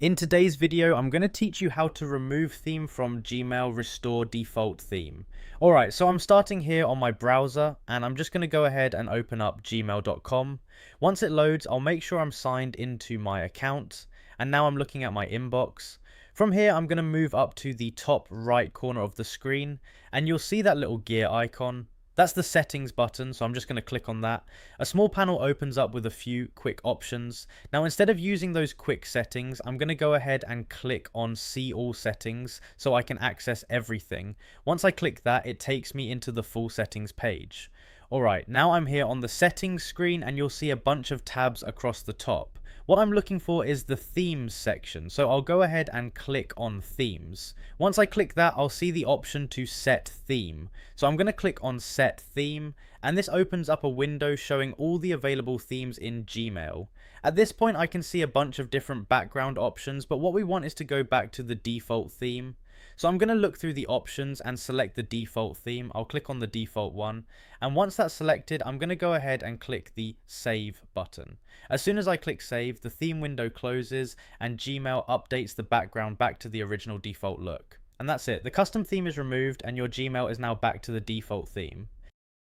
In today's video, I'm going to teach you how to remove theme from Gmail Restore Default Theme. Alright, so I'm starting here on my browser and I'm just going to go ahead and open up gmail.com. Once it loads, I'll make sure I'm signed into my account, and now I'm looking at my inbox. From here, I'm going to move up to the top right corner of the screen and you'll see that little gear icon. That's the settings button, so I'm just going to click on that. A small panel opens up with a few quick options. Now, instead of using those quick settings, I'm going to go ahead and click on see all settings so I can access everything. Once I click that, it takes me into the full settings page. Alright, now I'm here on the settings screen and you'll see a bunch of tabs across the top. What I'm looking for is the themes section, so I'll go ahead and click on themes. Once I click that, I'll see the option to set theme. So I'm going to click on set theme, and this opens up a window showing all the available themes in Gmail. At this point, I can see a bunch of different background options, but what we want is to go back to the default theme. So I'm going to look through the options and select the default theme. I'll click on the default one, and once that's selected, I'm going to go ahead and click the save button. As soon as I click save, the theme window closes and Gmail updates the background back to the original default look. And that's it. The custom theme is removed and your Gmail is now back to the default theme.